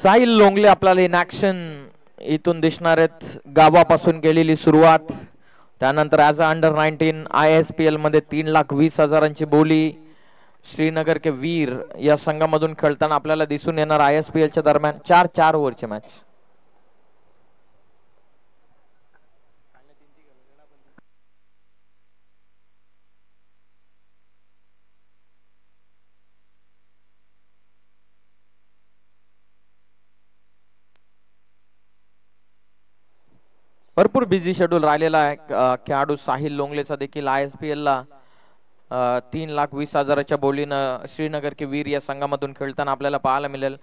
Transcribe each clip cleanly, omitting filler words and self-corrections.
साहिल लोंगले आपल्याला in action इथून दिसणार आहेत. गावापासून केलेली सुरुवात, त्यानंतर ॲज अ अंडर 19 ISPL मध्ये 3,20,000ची बोली. श्रीनगर के वीर या संघामधून खेळताना आपल्याला दिसून येणार ISPL च्या दरम्यान 4 ओव्हरची मॅच. भरपूर बिझी शेड्यूल राहिलेला आहे खेळाडू साहिल लोंगलेचा देखील. ISPL ला 3,20,000च्या बोलीनं श्रीनगर के वीर या संघामधून खेळताना आपल्याला पाहायला मिळेल.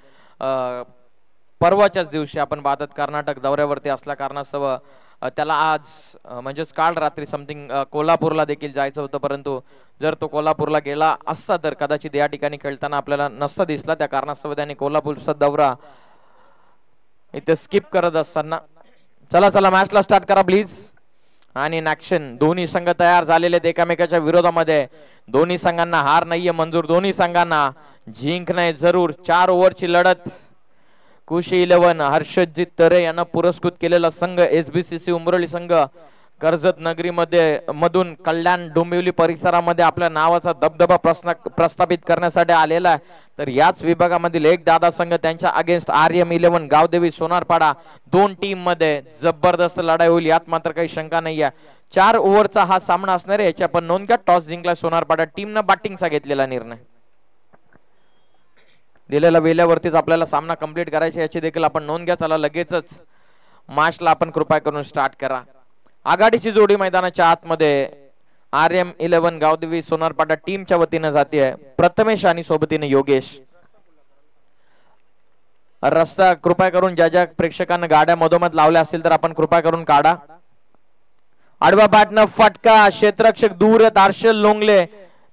परवाच्याच दिवशी आपण पाहतात कर्नाटक दौऱ्यावरती असल्या कारणास्तव त्याला आज म्हणजेच काल रात्री समथिंग कोल्हापूरला देखील जायचं होतं, परंतु जर तो कोल्हापूरला गेला असता तर कदाचित या ठिकाणी खेळताना आपल्याला नसता दिसला. त्या कारणास्तव त्यांनी कोल्हापूरचा दौरा इथे स्किप करत असताना. चला चला मॅचला स्टार्ट करा प्लीज. आणि इन ऍक्शन दोन्ही संघ तयार झालेले आहेत एकामेकाच्या विरोधामध्ये. दोन्ही संघांना हार नाहीये मंजूर, दोन्ही संघांना जिंकणे जरूर. 4 ओव्हरची लढत. कुशी 11 हर्षदजीत तरे यांना पुरस्कृत केलेला संघ SBCC उमरोली संघ कर्जत नगरी मधून कल्याण डोंबिवली परिसरामध्ये आपल्या नावाचा दबदबा प्रस्थापित करण्यासाठी आलेला आहे. तर याच विभागामधील एक दादा संघ त्यांच्या against RM11 Gavdevi Sonarpada. 2 team मध्ये जबरदस्त लढाई होईल यात मात्र काही शंका नाही आहे. 4 ओव्हरचा हा सामना असणार आहे. याची आपण नोंद घ्या. टॉस जिंकला सोनारपाडा टीमनं बॅटिंगचा घेतलेला निर्णय. दिलेल्या वेळेवरतीच आपल्याला सामना कंप्लीट करायचा याची देखील आपण नोंद घ्या. चला लगेचच मॅचला आपण कृपया करून स्टार्ट करा. आघाडीची जोडी मैदानाच्या आतमध्ये RM11 गावदेवी सोनारपाडा टीमच्या वतीने जाते. प्रथमेश आणि सोबतीने योगेश. रस्ता कृपया करून ज्या प्रेक्षकांना गाड्या मधोमध लावल्या असतील तर आपण कृपया करून काढा. आडवा बॅटनं फटका. क्षेत्ररक्षक दूर आहेत. हर्षल लोंगले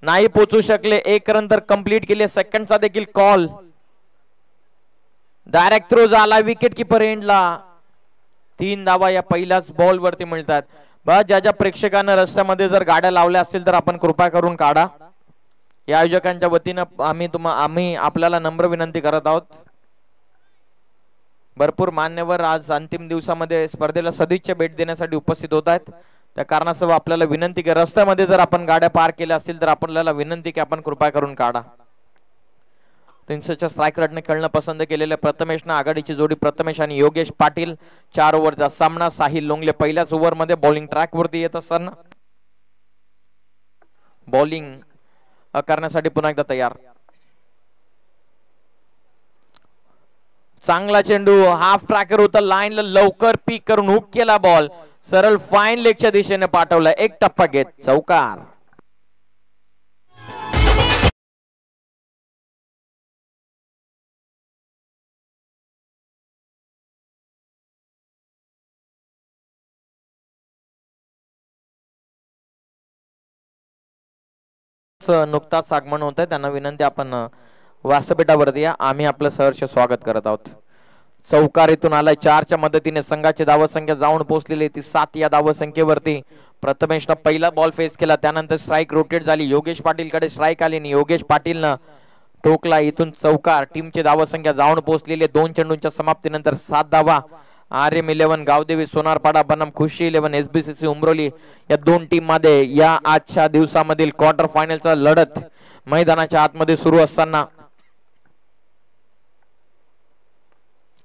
नाही पोहोचू शकले. 1 रन तर कंप्लीट केले. सेकंडचा देखील कॉल. डायरेक्ट थ्रो झाला विकेट किपर एंडला. 3 धावा या पहिल्याच बॉल वरती मिळतात. बस ज्या प्रेक्षकांना रस्त्यामध्ये जर गाड्या लावल्या असतील तर आपण कृपया करून काढा. या आयोजकांच्या वतीनं आम्ही आपल्याला नम्र विनंती करत आहोत. भरपूर मान्यवर आज अंतिम दिवसामध्ये स्पर्धेला सदिच्छा भेट देण्यासाठी उपस्थित होत आहेत. त्या कारणास्तव आपल्याला विनंती की रस्त्यामध्ये जर आपण गाड्या पार्क केल्या असतील तर आपल्याला विनंती की आपण कृपया करून काढा. 300च्या स्ट्राईक रेटने खेळणं पसंत केलेल्या प्रथमेशनं आघाडीची जोडी प्रथमेश आणि योगेश पाटील. 4 ओव्हरचा सामना. साहिल लोंगले पहिल्याच ओव्हर मध्ये बॉलिंग ट्रॅक वरती येत असताना बॉलिंग करण्यासाठी पुन्हा एकदा तयार. चांगला चेंडू हाफ ट्रॅकर होता. लाईनला लवकर पीक करून हुक केला बॉल. सरळ फाईन लेगच्या दिशेने पाठवला. 1 टप्पा घेत चौकार. नुकताच आगमन होत आहे त्यांना विनंती आपण व्यासपीठावरती या. आम्ही आपलं सहर्ष स्वागत करत आहोत. चौकार इथून आलाय. 4च्या मदतीने संघाची धावसंख्या जाऊन पोहोचलेली ती 7 या धावसंख्येवरती. प्रथमेशनं पहिला बॉल फेस केला. त्यानंतर स्ट्राईक रोटेट झाली. योगेश पाटील कडे स्ट्राईक आली आणि योगेश पाटीलनं ठोकला. इथून चौकार. टीमची धावसंख्या जाऊन पोहोचलेली 2 चेंडूंच्या समाप्तीनंतर 7 धावा. RM11 गावदेवी सोनारपाडा बनाम खुशी 11 SBCC उमरोली या 2 टीम मध्ये या आजच्या दिवसामधील क्वार्टर फायनलचा लढत मैदानाच्या आतमध्ये सुरू असताना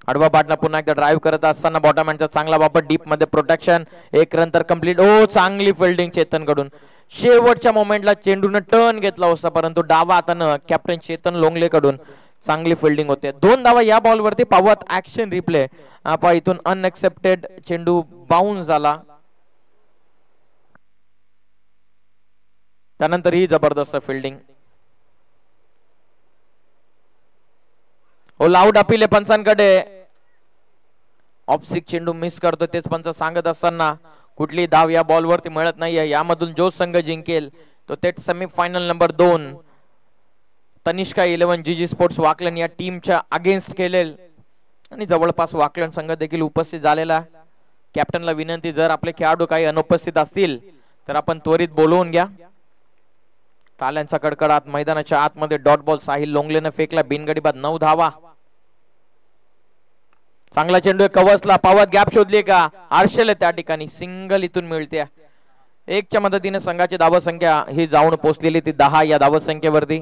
आडवा बॅटनं पुन्हा एकदा ड्राईव्ह करत असताना बॉटमॅनचा चांगला वापर. डीप मध्ये प्रोटेक्शन. 1 रन तर कंप्लीट. चांगली फिल्डिंग चेतन कडून. शेवटच्या मोमेंटला चेंडून टर्न घेतला होता परंतु डावा हातानं कॅप्टन चेतन लोंगले कडून चांगली फिल्डिंग होते. 2 धावा या बॉल वरती. पावत ऍक्शन रिप्ले. आपण इथून अनएक्सेप्टेड चेंडू बाउन्स झाला. त्यानंतर ही जबरदस्त फिल्डिंग. आउट अपील पंचांकडे. ऑफ स्टिक चेंडू मिस करतो तेच पंच सांगत असताना कुठली धाव या बॉल वरती मिळत नाहीये. यामधून जो संघ जिंकेल तो थेट semifinal number 2 Tanishka 11 GG sports वाकलन या टीमच्या अगेन्स्ट खेळेल. आणि जवळपास वाकलन संघ देखील उपस्थित झालेला. कॅप्टनला विनंती जर आपले खेळाडू काही अनुपस्थित असतील तर आपण त्वरित बोलवून घ्या. टाळ्यांचा कडकडाट. मैदानाच्या आतमध्ये डॉट बॉल साहिल लोंगलेने फेकला. बिनगडीबाद 9 धावा. चांगला चेंडू कवचला, पावत गॅप शोधली का हर्षल त्या ठिकाणी सिंगल इथून मिळते. एकच्या मदतीने संघाची धावसंख्या ही जाऊन पोहोचलेली ती 10 या धावसंख्येवरती.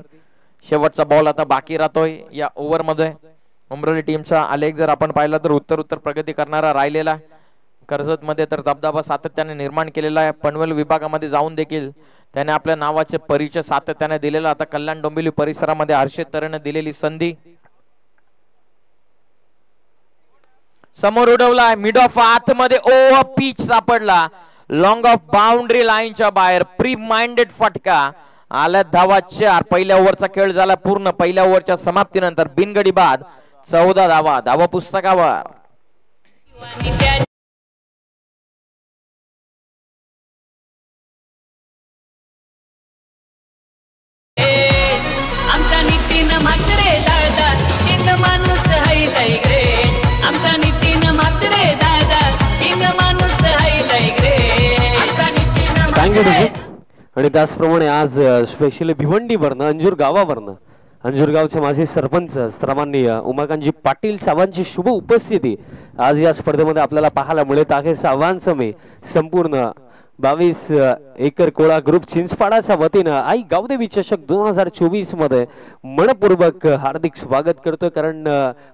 शेवटचा बॉल आता बाकी राहतोय या ओव्हर मध्ये. उमरोली टीमचा आलेख जर आपण पाहिला तर उत्तर प्रगती करणारा राहिलेला. कर्जत मध्ये तर दबदबा सातत्याने निर्माण केलेला आहे. पनवेल विभागामध्ये जाऊन देखील त्याने आपल्या नावाचे परिचय सातत्याने दिलेला. आता कल्याण डोंबिवली परिसरामध्ये हर्षित तऱ्हेने दिलेली संधी समोर उडवला, मिड ऑफ आतमध्ये ओव्हर पिच सापडला, लॉंग ऑफ बाउंड्री लाईनच्या बाहेर. प्री माइंडेड फटका आल्या. धावा 4. पहिल्या ओव्हरचा खेळ झाला पूर्ण. पहिल्या ओव्हरच्या समाप्तीनंतर बिनगडी बाद 14 धावा धावा पुस्तकावर. आणि त्याचप्रमाणे आज स्पेशली भिवंडीवरनं अंजूर गावावरनं अंजूर गावचे माजी सरपंच श्रमाननीय उमाकांतजी पाटील साहेबांची शुभ उपस्थिती आज या स्पर्धेमध्ये आपल्याला पाहायला मिळत आहे. साहेबांचं संपूर्ण 22 एकर कोळा ग्रुप चिंचपाडाच्या वतीनं आई गावदेवी चषक 2024 मध्ये मनपूर्वक हार्दिक स्वागत करतोय. कारण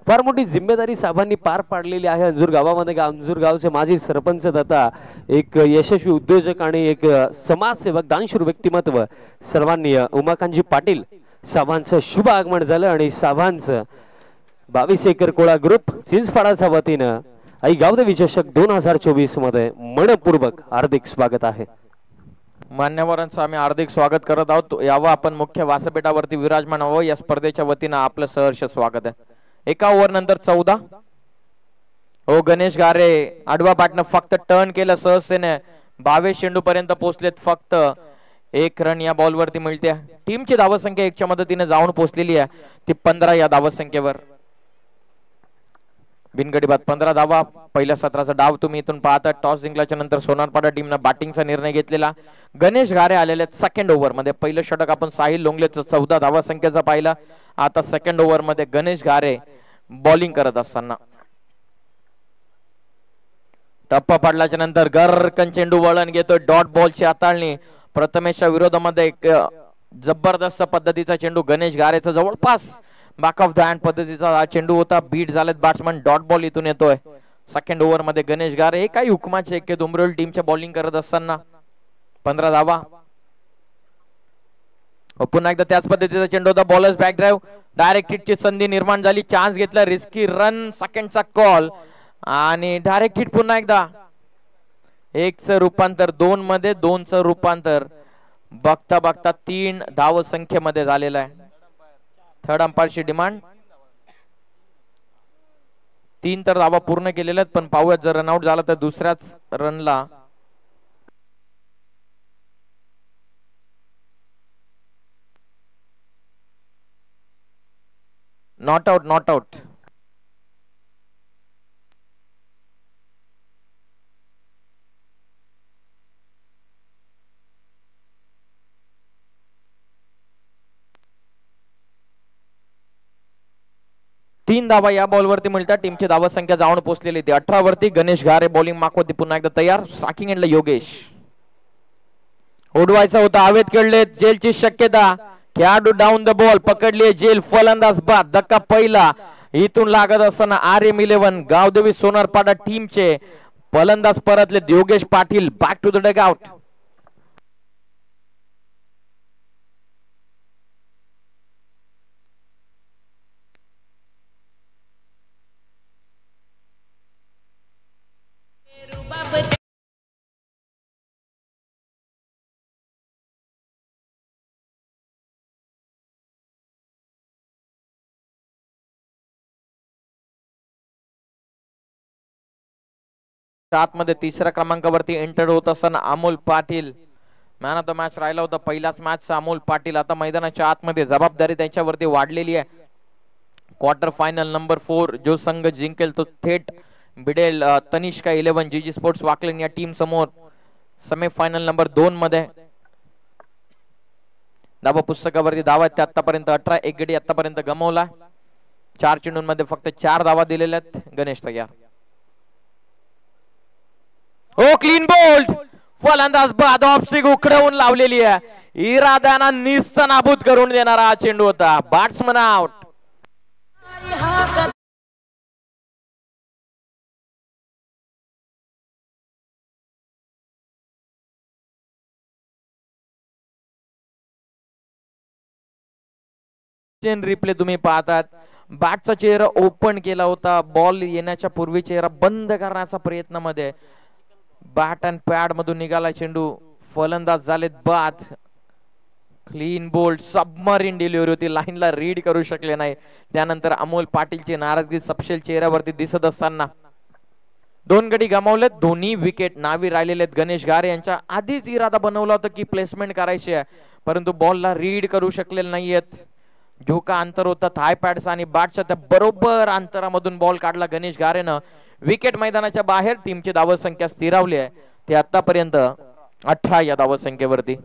फार मोठी जिम्मेदारी साहेबांनी पार पाडलेली आहे. अंजूर गावामध्ये अंजूर गावचे माजी सरपंच तथा एक यशस्वी उद्योजक आणि एक समाजसेवक दानशूर व्यक्तिमत्व सर्वांनीय उमाकांतजी पाटील साहेबांचं शुभ आगमन झालं आणि साहेबांचं 22 एकर कोळा ग्रुप चिंचपाडाच्या वतीनं आई गावदेवी चषक 2024 मध्ये मनपूर्वक हार्दिक स्वागत आहे. मान्यवरांचं आम्ही हार्दिक स्वागत करत आहोत. यावं आपण मुख्य व्यासपीठावरती विराजमान व्हावं या स्पर्धेच्या वतीनं आपलं सहर्ष स्वागत आहे. एका ओव्हर नंतर 14. हो गणेश गारे आडवा बॅटनं फक्त टर्न केलं सहजतेने 22 चेंडू पर्यंत पोहोचलेत. फक्त 1 रन या बॉल वरती मिळते. टीमची धावसंख्या 1च्या मदतीने जाऊन पोहोचलेली आहे ती 15 या धावसंख्येवर. बिनगडी बाद 15 धावा. पहिल्या सत्राचा डाव तुम्ही इथून पाहता. टॉस जिंकल्याच्या नंतर सोनारपाडा टीमनं बॅटिंगचा निर्णय घेतलेला. गणेश घारे आलेले सेकंड ओव्हर मध्ये. पहिलं षटक आपण साहिल लोंगलेचं 14 धावा संख्येचा पाहिला. आता सेकंड ओव्हर मध्ये गणेश घारे बॉलिंग करत असताना टप्पा पाडल्याच्या नंतर गरकन चेंडू वळण घेतोय. डॉट बॉलची हाताळणी प्रथमेशच्या विरोधामध्ये एक जबरदस्त पद्धतीचा चेंडू गणेश घारेचा जवळपास बॅक ऑफ द हँड पद्धतीचा चेंडू होता. बीट झालेत बॅट्समन. डॉट बॉल इथून येतोय. सेकंड ओव्हर मध्ये गणेश घारे काही हुकमाचे एक उमरोली टीमच्या बॉलिंग करत असताना 15 धावा. पुन्हा एकदा त्याच पद्धतीचा चेंडू होता. बॉलर्स बॅक ड्राईव्ह डायरेक्ट हिटची संधी निर्माण झाली. चान्स घेतला. रिस्की रन सेकंडचा कॉल आणि डायरेक्ट हिट. पुन्हा एकदा 1चं रूपांतर 2 मध्ये 2चं रूपांतर बघता बघता 3 धाव संख्येमध्ये झालेलं आहे. थर्ड अंपायरची डिमांड 3 तर धावा पूर्ण केलेल्या आहेत. पण पाहूयात जर रनआउट झाला तर दुसऱ्याच रनला नॉट आउट. तीन धावा या बॉल वरती मिळतात. टीमची धावा संख्या जाऊन पोहोचलेली ती 18 वरती. गणेश घारे बॉलिंग मागवती पुन्हा एकदा तयार. स्ट्रायकिंग एंडला योगेश. उडवायचा होता. हवेत खेळले. जेलची शक्यता. खेळाडू डाऊन द बॉल पकडली. जेल फलंदाज बाद. धक्का पहिला इथून लागत असताना RM11 गावदेवी सोनारपाडा टीमचे फलंदाज परतले. Yogesh Patil back to the dugout. आतमध्ये 3ऱ्या क्रमांकावरती एंटर होत असताना Amol Patil man of the match राहिला होता. पहिल्याच मॅचचा अमोल पाटील आता मैदानाच्या आतमध्ये. जबाबदारी त्यांच्यावरती वाढलेली आहे. क्वार्टर फायनल नंबर 4 जो संघ जिंकेल तो थेट भिडेल तनिष्का 11 GG स्पोर्ट्स वाकलन या टीम समोर सेमीफायनल नंबर 2 मध्ये. धावा पुस्तकावरती धावा आहेत आतापर्यंत 18. एक गडी आतापर्यंत गमावला. 4 चेंडूंमध्ये फक्त 4 धावा दिलेल्या आहेत. गणेश तयार. हो क्लीन बोल्ड. फलंदाज बाद ऑफस्टिक उखडवून लावलेली आहे. इराद्याना निस्त नाबूद करून देणारा हा चेंडू होता. Batsman out. रिप्ले तुम्ही पाहतात. बॅटचा चेहरा ओपन केला होता. बॉल येण्याच्या पूर्वी चेहरा बंद करण्याचा प्रयत्नामध्ये बॅट अँड पॅड मधून निघाला चेंडू. फलंदाज झालेत बाद. Clean bowled. सबमरीन डिलिव्हरी होती. लाईनला रीड करू शकले नाही. त्यानंतर अमोल पाटीलची नाराजगी सपशेल चेहऱ्यावरती दिसत असताना 2 गडी गमावलेत. दोन्ही विकेट नावी राहिलेले आहेत. गणेश गारे यांच्या आधीच इरादा बनवला होता की प्लेसमेंट करायची आहे, परंतु बॉलला रीड करू शकलेले नाहीयेत. झोका अंतर होता थाय पॅड्स आणि बॅटच्या त्या बरोबर अंतरामधून बॉल काढला गणेश गारेनं. विकेट मैदानाच्या बाहेर. टीमची धावसंख्या स्थिरावली आहे. ते आतापर्यंत 18 या धावसंख्येवरती.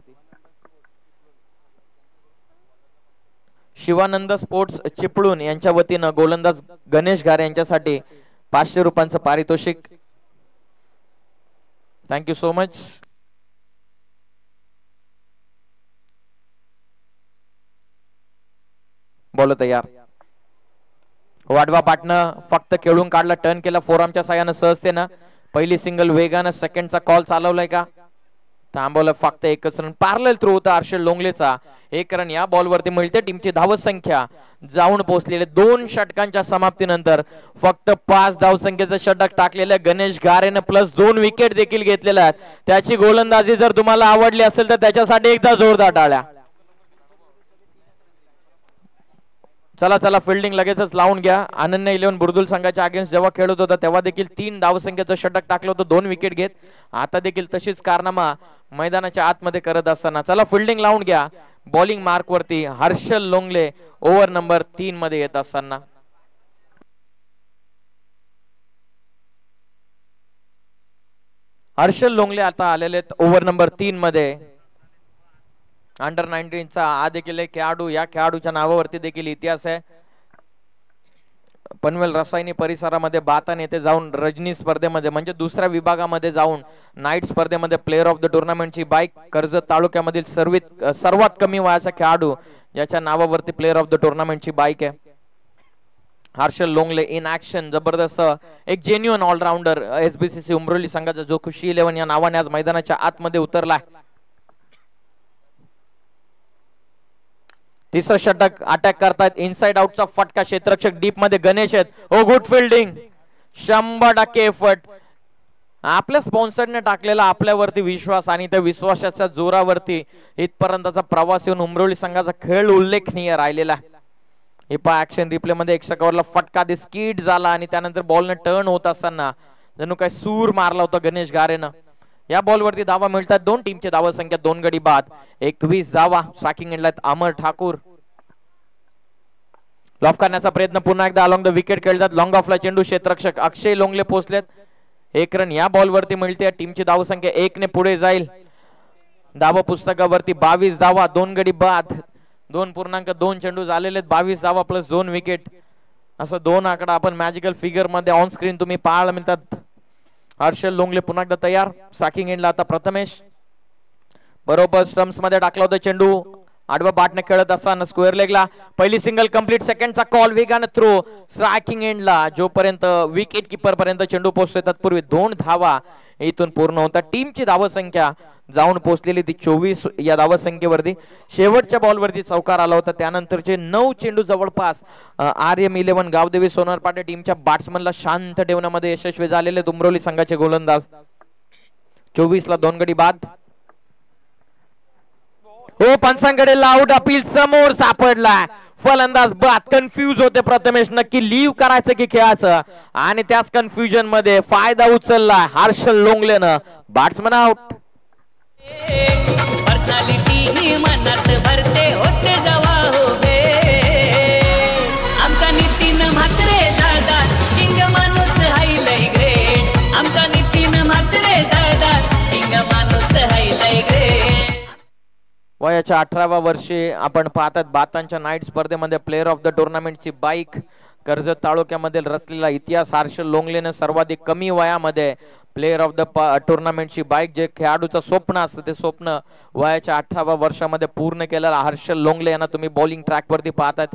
शिवानंद स्पोर्ट्स चिपळूण यांच्या वतीनं गोलंदाज गणेश गारे यांच्यासाठी 500 रुपयांचं पारितोषिक. Thank you so much. बॉल तयार. वाडवा पाटनं फक्त खेळून काढला. टर्न केला फोरआर्मच्या साह्यानं सहजतेनं. पहिली सिंगल वेगानं. सेकंडचा कॉल चालवलाय का? थांबवलं. फक्त एकच रन. पॅरलल थ्रो होता हर्षल लोंगलेचा. 1 रन या बॉलवरती मिळते. टीमची धावसंख्या जाऊन पोहोचलेले 2 षटकांच्या समाप्तीनंतर फक्त 5 धावसंख्येचं षटक टाकलेलं गणेश गारेनं +2 विकेट देखील घेतलेल्या आहेत. त्याची गोलंदाजी जर तुम्हाला आवडली असेल तर त्याच्यासाठी एकदा जोरदार टाळ्या. चला चला फिल्डिंग लगेचच लावून घ्या. अनन्य 11 बुर्दुल संघाच्या अगेन्स्ट जेव्हा खेळत होता तेव्हा देखील 3 धावसंख्येचं षटक टाकलं होतं 2 विकेट घेत. आता देखील तशीच कारनामा मैदानाच्या आतमध्ये करत असताना. चला फिल्डिंग लावून घ्या. बॉलिंग मार्क वरती हर्षल लोंगले ओव्हर नंबर 3 मध्ये येत असताना. हर्षल लोंगले आता आलेले आहेत ओव्हर नंबर 3 मध्ये. अंडर 19चा हा देखील एक खेळाडू. या खेळाडूच्या नावावरती देखील इतिहास आहे. पनवेल रसायनी परिसरामध्ये बातन येथे जाऊन रजनी स्पर्धेमध्ये म्हणजे दुसऱ्या विभागामध्ये जाऊन नाईट स्पर्धेमध्ये प्लेअर ऑफ द टुर्नामेंटची बाईक. कर्जत तालुक्यामधील सर्वात कमी वयाचा खेळाडू याच्या नावावरती प्लेअर ऑफ द टुर्नामेंटची बाईक आहे. Harshal Longle in action. जबरदस्त एक जेन्युअन ऑलराऊंडर. SBCC उमरोली संघाचा जो खुशी 11 या नावाने आज मैदानाच्या आतमध्ये उतरला. तिसरं षटक अटॅक करतायत. इनसाइड आउटचा फटका. क्षेत्ररक्षक डीप मध्ये गणेश आहेत. ओ गुड फिल्डिंग. 100% एफर्ट. आपल्या स्पॉन्सरने टाकलेला आपल्यावरती विश्वास आणि त्या विश्वासाच्या जोरावरती इथपर्यंतचा प्रवास येऊन उमरोली संघाचा खेळ उल्लेखनीय राहिलेला. एपा ऍक्शन रिप्ले मध्ये 1 षटकावरला फटका दे स्कीड झाला आणि त्यानंतर बॉलने टर्न होत असताना जणू काय सूर मारला होता गणेश गारेनं. या बॉलवरती धावा मिळतात. 2 टीमची धावा संख्या 2 गडी बाद. 21 धावा. स्ट्रायकिंग एंडला अमर ठाकूर. लॉफ करण्याचा प्रयत्न पुन्हा एकदा अलॉंग द विकेट खेळतात. लॉंग ऑफला चेंडू. क्षेत्ररक्षक अक्षय लोंगले पोहोचलेत. 1 रन या बॉलवरती मिळते. टीमची धावा संख्या 1 ने पुढे जाईल. धावा पुस्तकावरती 22 धावा. 2 गडी बाद. 2.2 चेंडू झालेले. 22 धावा +2 विकेट. असं 2 आकडा आपण मॅजिकल फिगर मध्ये ऑन स्क्रीन तुम्ही पाहायला मिळतात. हर्षल लोंगले पुन्हा एकदा तयार. साकिंग एंडला आता प्रथमेश. बरोबर स्टम्प्स मध्ये टाकला होता चेंडू. आडवा बाटने खेळत असताना स्क्वेअर लेगला पहिली सिंगल कंप्लीट. सेकंडचा कॉल. वेगाने थ्रो. स्ट्रायकिंग एंडला जोपर्यंत विकेट किपर पर्यंत चेंडू पोहोचतोय तत्पूर्वी 2 धावा इथून पूर्ण होतात. टीमची धावा संख्या जाऊन पोहोचलेली ती 24 या धावा संख्येवरती. शेवटच्या बॉलवरती चौकार आला होता. त्यानंतरचे 9 चेंडू जवळपास RM11 गावदेवी सोनारपाटे टीमच्या बॅट्समनला शांत ठेवण्यामध्ये यशस्वी झालेले उमरोली संघाचे गोलंदाज. 24 ला 2 गडी बाद. हो पंचांकडे आउट अपील समोर सापडला. फलंदाज बाद. कन्फ्यूज होते प्रथमेश नक्की लीव करायचं की खेळायचं आणि त्याच कन्फ्युजन मध्ये फायदा उचलला हर्षल लोंगलेनं. Batsman out. पर्सनॅलिटी मनात भरते होते जवा उभे. आमचा नितीन म्हात्रे दादा किंग माणूस हायलय ग्रेट. आमचा नितीन म्हात्रे दादा किंग माणूस हायलय ग्रेट. वयाच्या 18व्या वर्षी आपण पाहतात बातांच्या नाईट स्पर्धेमध्ये प्लेअर ऑफ द टुर्नामेंटची बाईक. कर्जत तालुक्यामध्ये रचलेला इतिहास हर्षल लोंगलेने सर्वाधिक कमी वयामध्ये प्लेयर ऑफ द टुर्नामेंटची बाईक जे खेळाडूचं स्वप्न असतं ते स्वप्न वयाच्या 18व्या वर्षामध्ये पूर्ण केलेला हर्षल लोंगले यांना तुम्ही बॉलिंग ट्रॅक वरती पाहतात.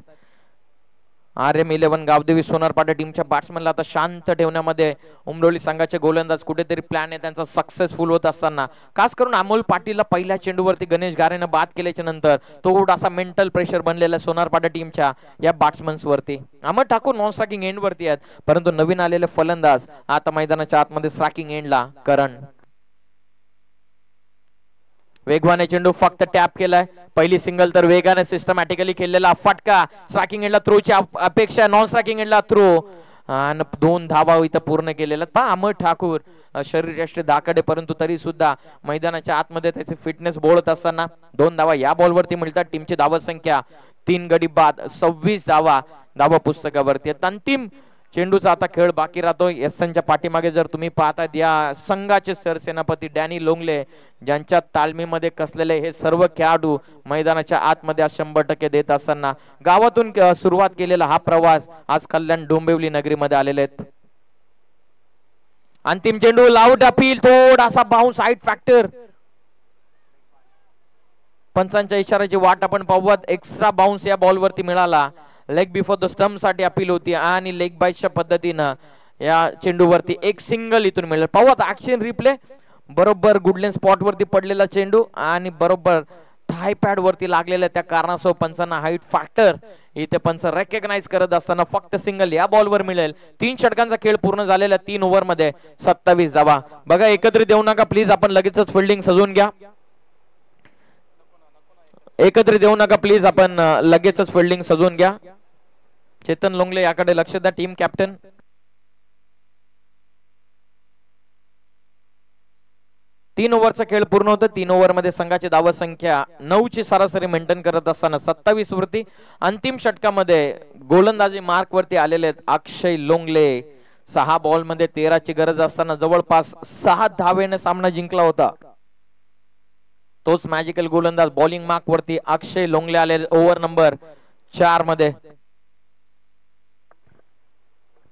RM11 गावदेवी सोनारपाडा टीमच्या बॅट्समॅनला आता शांत ठेवण्यामध्ये उमरोली संघाचे गोलंदाज कुठेतरी प्लॅन आहे त्यांचा सक्सेसफुल होत असताना, खास करून अमोल पाटीलला पहिल्या चेंडूवरती गणेश गारेनं बाद केल्याच्या नंतर थोडासा मेंटल प्रेशर बनलेला सोनारपाडा टीमच्या या बॅट्समन्स वरती. अमर ठाकूर नॉन स्ट्रायकिंग एंड वरती आहेत, परंतु नवीन आलेले फलंदाज आता मैदानाच्या आतमध्ये स्ट्रायकिंग एंडला. करण वेगवाने चेंडू फक्त टॅप केलाय, पहिली सिंगल तर वेगाने सिस्टमॅटिकली खेळलेला फटका. स्ट्रायकिंग एंडला थ्रोची अपेक्षा, नॉन स्ट्रायकिंग एंडला थ्रो आणि 2 धावा इथं पूर्ण केलेला. पहा अमर ठाकूर शरीरयष्टी दाखडे, परंतु तरी सुद्धा मैदानाच्या आतमध्ये त्याचे फिटनेस बोलत असताना 2 धावा या बॉलवरती मिळतात. टीमची धावा संख्या 3 गडी बाद 26 धावा पुस्तकावरती. अंतिम चेंडूचा आता खेळ बाकी राहतो. एसनच्या पाठीमागे जर तुम्ही पाहतात या संघाचे सरसेनापती डॅनी लोंगले ज्यांच्या तालमीमध्ये कसलेले हे सर्व खेळाडू मैदानाच्या आतमध्ये 100% देत असताना गावातून सुरुवात केलेला हा प्रवास आज कल्याण डोंबिवली नगरीमध्ये आलेले आहेत. अंतिम चेंडू लाऊड अपील, थोडासा बाउन्स साइड फॅक्टर. पंचांच्या इशाऱ्याची वाट आपण पाहूयात. एक्स्ट्रा बाउन्स या बॉलवरती मिळाला. लेग बिफोर द स्टंप साठी अपील होती आणि लेग बाईटच्या पद्धतीनं या चेंडूवरती एक सिंगल इथून मिळेल. पाहूयात ऍक्शन रिप्ले. बरोबर गुडलेन स्पॉट वरती पडलेला चेंडू आणि बरोबर थाय पॅड वरती लागलेल्या त्या कारणासह पंचांना हाईट फॅक्टर इथे पंच रेकग्नाइज करत असताना फक्त सिंगल या बॉलवर मिळेल. 3 षटकांचा खेळ पूर्ण झालेला 3 ओव्हर मध्ये 27 धावा. बघा एकत्रित देऊ नका प्लीज, आपण लगेचच फिल्डिंग सजवून घ्या. एकत्रित देऊ नका प्लीज, आपण लगेचच फिल्डिंग सजवून घ्या. चेतन लोंगले याकडे लक्ष द्या, टीम कॅप्टन. तीन ओव्हरचा खेळ पूर्ण होतो. 3 ओव्हर मध्ये संघाची धावा संख्या 9 ची सरासरी मेंटेन करत असताना 27 वरती अंतिम षटकामध्ये गोलंदाजी मार्क वरती आलेले आहेत अक्षय लोंगले. 6 बॉल मध्ये 13 ची गरज असताना जवळपास 6 धावेने सामना जिंकला होता. तोच मॅजिकल गोलंदाज बॉलिंग मार्क वरती अक्षय लोंगले आले ओव्हर नंबर 4 मध्ये.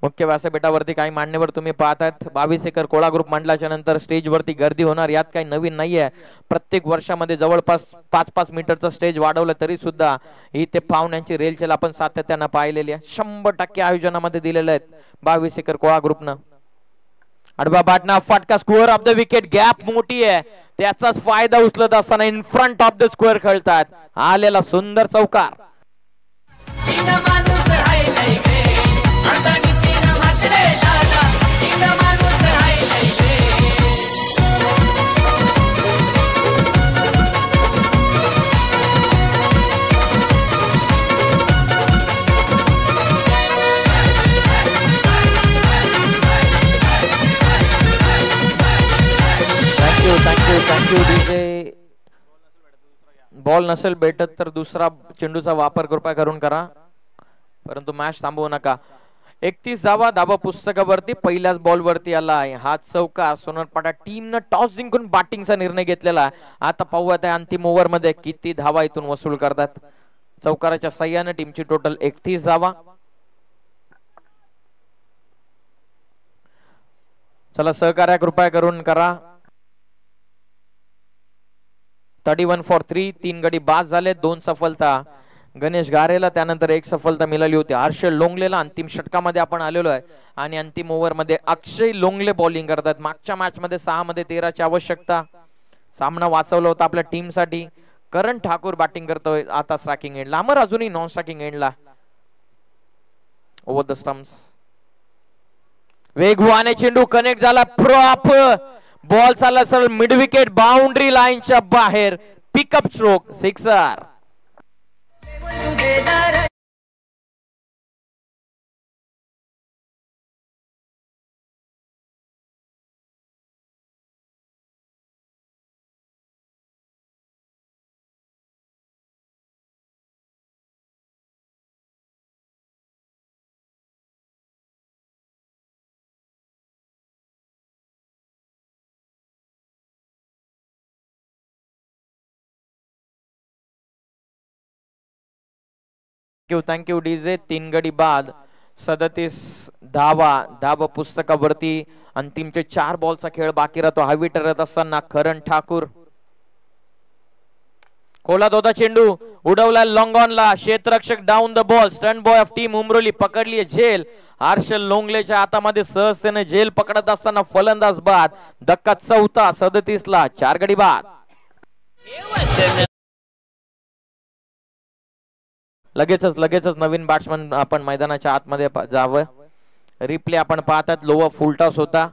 मुख्य व्यासपीठावरती काही मान्यवर तुम्ही पाहतात. 22 एकर कोळा ग्रुप मंडळाच्या नंतर स्टेज वरती गर्दी होणार, यात काही नवीन नाहीये. प्रत्येक वर्षामध्ये जवळपास 5-5 मीटरचं स्टेज वाढवलं तरी सुद्धा इथे पाहुण्यांची रेलचेल आपण सातत्यानं पाहिलेली आहे. 100% आयोजनामध्ये दिलेले आहेत 22 एकर कोळा ग्रुपनं. आडवा बाटना फटका, square of the wicket. Gap मोठी आहे, त्याचाच फायदा उचलत असताना in front of the square खेळतात. आलेला सुंदर चौकार. Thank you DJ. बॉल नसेल भेटत तर दुसरा चेंडूचा वापर कृपया करून करा, परंतु मॅच थांबवू नका. 31 धावा पुस्तकावरती पहिल्याच बॉल वरती आला हा चौकार. सोनारपाडा टीमनं टॉस जिंकून बॅटिंगचा निर्णय घेतलेला. आता पाहूया त्या अंतिम ओव्हर मध्ये किती धावा इथून वसूल करतात. चौकाराच्या सहाय्याने टीमची टोटल 31 धावा. चला सहकार्य कृपया करून करा. 31 फॉर 3. 3 गडी बाद झाले. 2 सफलता गणेश गारेला, त्यानंतर 1 सफलता मिळाली होती हर्षल लोंगलेला. अंतिम षटकामध्ये आपण आलेलो आहे आणि अंतिम ओव्हर मध्ये अक्षय लोंगले बॉलिंग करतात. मागच्या मॅच मध्ये 6 मध्ये 13 ची आवश्यकता, सामना वाचवला होता आपल्या टीम साठी. करण ठाकूर बॅटिंग करतोय आता स्ट्रायकिंग एंडला. अमर अजूनही नॉन स्ट्रायकिंग एंडला. ओव्हर द स्टंप्स वेगवाने चेंडू कनेक्ट झाला. प्रॉप बॉल चालला सर मिड विकेट बाउंड्री लाईनच्या बाहेर. Pickup stroke, sixer. Thank you DJ. 3 गडी बाद 37 धावा धाव पुस्तकावरती अंतिमचे 4 बॉलचा खेळ बाकी राहतो. हवी ठरत असताना करण ठाकूर खोलात होता चेंडू उडवला लॉंग ऑनला. क्षेत्ररक्षक down the ball. Stunt boy of team Umroli पकडली झेल. हर्षल लोंगलेच्या हातामध्ये सहजतेने झेल पकडत असताना फलंदाज बाद. धक्का चौथा 37 ला 4 गडी बाद. लगेचच नवीन बॅट्समन आपण मैदानाच्या आतमध्ये जावं. रिप्ले आपण पाहतात. लोवा फुलटॉस होता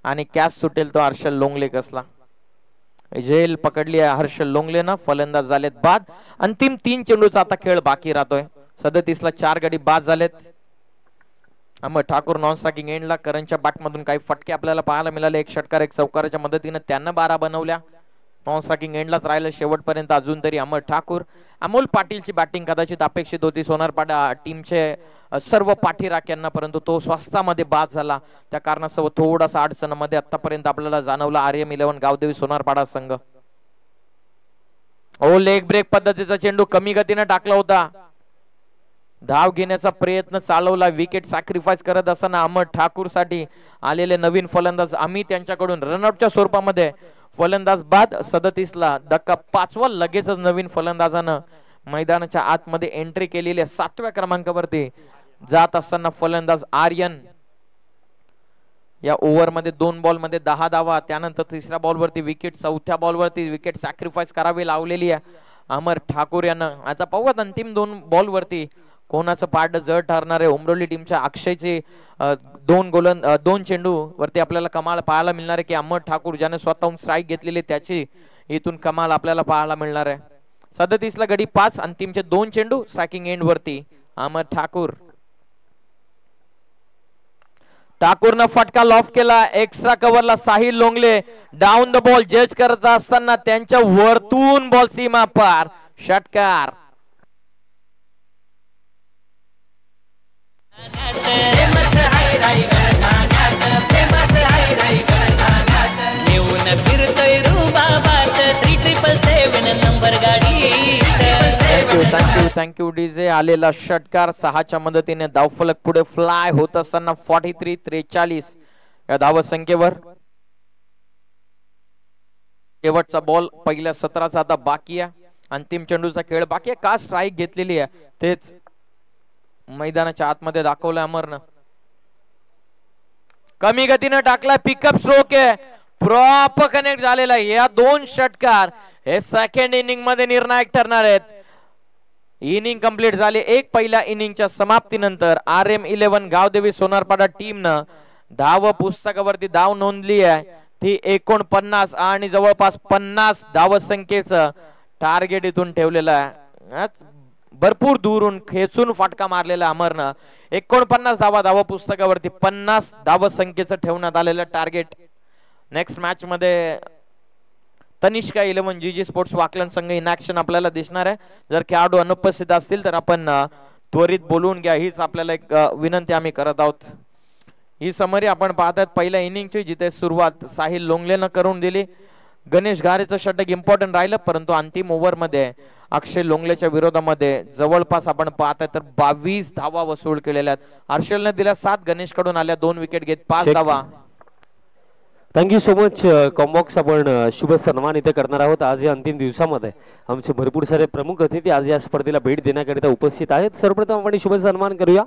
आणि कॅच सुटेल तो हर्षल लोंगले कसला. झेल पकडली आहे हर्षल लोंगलेनं. फलंदाज झालेत बाद. अंतिम 3 चेंडूचा आता खेळ बाकी राहतोय. 37 ला 4 गडी बाद झालेत. अमर ठाकूर नॉन स्ट्रायकिंग एंडला. करणच्या बॅटमधून काही फटके आपल्याला पाहायला मिळाले. एक षटकार एक चौकाराच्या मदतीने त्यांना 12 बनवल्या. नॉन स्ट्रायकिंग एंडलाच राहिलं शेवटपर्यंत अजून तरी अमर ठाकूर. अमोल पाटीलची बॅटिंग कदाचित अपेक्षित होती सोनारपाडा टीमचे सर्व पाठीराख्यांना, परंतु तो स्वस्तामध्ये बाद झाला. त्या कारणास्तव थोडासा अडचणमध्ये आतापर्यंत आपल्याला जाणवला RM11 गावदेवी सोनारपाडा संघ. ओ लेग ब्रेक पद्धतीचा चेंडू कमी गतीने टाकला होता. धाव घेण्याचा प्रयत्न चालवला. विकेट सॅक्रिफाईस करत असताना अमर ठाकूर साठी आलेले नवीन फलंदाज अमित यांच्याकडून रनआउटच्या स्वरूपामध्ये फलंदाज बाद. 37 ला धक्का 5वा. लगेचच नवीन फलंदाजानं मैदानाच्या आतमध्ये एंट्री केलेली 7व्या क्रमांकावरती जात असताना फलंदाज आर्यन. या ओव्हर मध्ये 2 बॉल मध्ये 10 धावा. त्यानंतर 3ऱ्या बॉलवरती विकेट. 4थ्या बॉलवरती विकेट सॅक्रिफाईस करावी लावलेली आहे अमर ठाकूर यानं. आता पाहूयात अंतिम 2 बॉलवरती कोणाचं पारड जड ठरणार आहे. उमरोली टीमच्या अक्षयचे 2 चेंडू वरती आपल्याला कमाल पाहायला मिळणार आहे की अमर ठाकूर ज्याने स्वतःहून स्ट्राईक घेतलेली त्याची इथून कमाल आपल्याला पाहायला मिळणार आहे. 37 ला गडी 5. अंतिमचे 2 चेंडू स्ट्रायकिंग एंड वरती अमर ठाकूर. ठाकूरनं फटका लॉफ केला. एक्स्ट्रा कव्हरला Sahil Longle down the ball जज करत असताना त्यांच्या वरतून बॉल सीमा पार. षटकार. Thank you DJ. आलेला षटकार 6च्या मदतीने धावफलक पुढे फ्लाय होत असताना 43-43 या धाव संख्येवर. शेवटचा बॉल पहिल्या 17चा आता बाकी आहे. अंतिम चेंडूचा खेळ बाकी आहे. का स्ट्राईक घेतलेली आहे तेच मैदानाच्या आतमध्ये दाखवलं अमरनं. कमी गतीने टाकला. पिकअप स्ट्रोक आहे. प्रॉपर कनेक्ट झालेला आहे. या 2 षटकार हे सेकंड इनिंग मध्ये निर्णायक ठरणार आहेत. इनिंग कंप्लीट झाले. एक पहिल्या इनिंगच्या समाप्तीनंतर RM11 गावदेवी सोनारपाडा टीमनं धाव पुस्तकावरती धाव नोंदली आहे ती 49 आणि जवळपास 50 धाव संख्येचं टार्गेट इथून ठेवलेलं आहे. भरपूर दूरून खेचून फटका मारलेला अमरनं 49 धावा धाव पुस्तकावरती 50 धाव संख्येचं ठेवण्यात आलेलं टार्गेट. नेक्स्ट मॅच मध्ये तनिष्का 11 GG स्पोर्ट्स वाकलन संघ इन ऍक्शन आपल्याला दिसणार आहे. जर खेळाडू अनुपस्थित असतील तर आपण त्वरित बोलवून घ्या हीच आपल्याला एक विनंती आम्ही करत आहोत. ही समरी आपण पाहतात पहिल्या इनिंगची जिथे सुरुवात साहिल लोंगलेनं करून दिली. गणेश घारेचं षटक इम्पॉर्टंट राहिलं परंतु अंतिम ओव्हर मध्ये अक्षय लोंगलेच्या विरोधामध्ये जवळपास आपण पाहताय तर 22 धावा वसूल केलेल्या आहेत. हर्षलने दिल्या 7. गणेश कडून आल्या 2 विकेट घेत 5 धावा. Thank you so much combox. आपण शुभ सन्मान इथे करणार आहोत आज या अंतिम दिवसामध्ये. आमचे भरपूर सारे प्रमुख अतिथी आज या स्पर्धेला भेट देण्याकरिता उपस्थित आहेत. सर्वप्रथम आपण शुभ सन्मान करूया.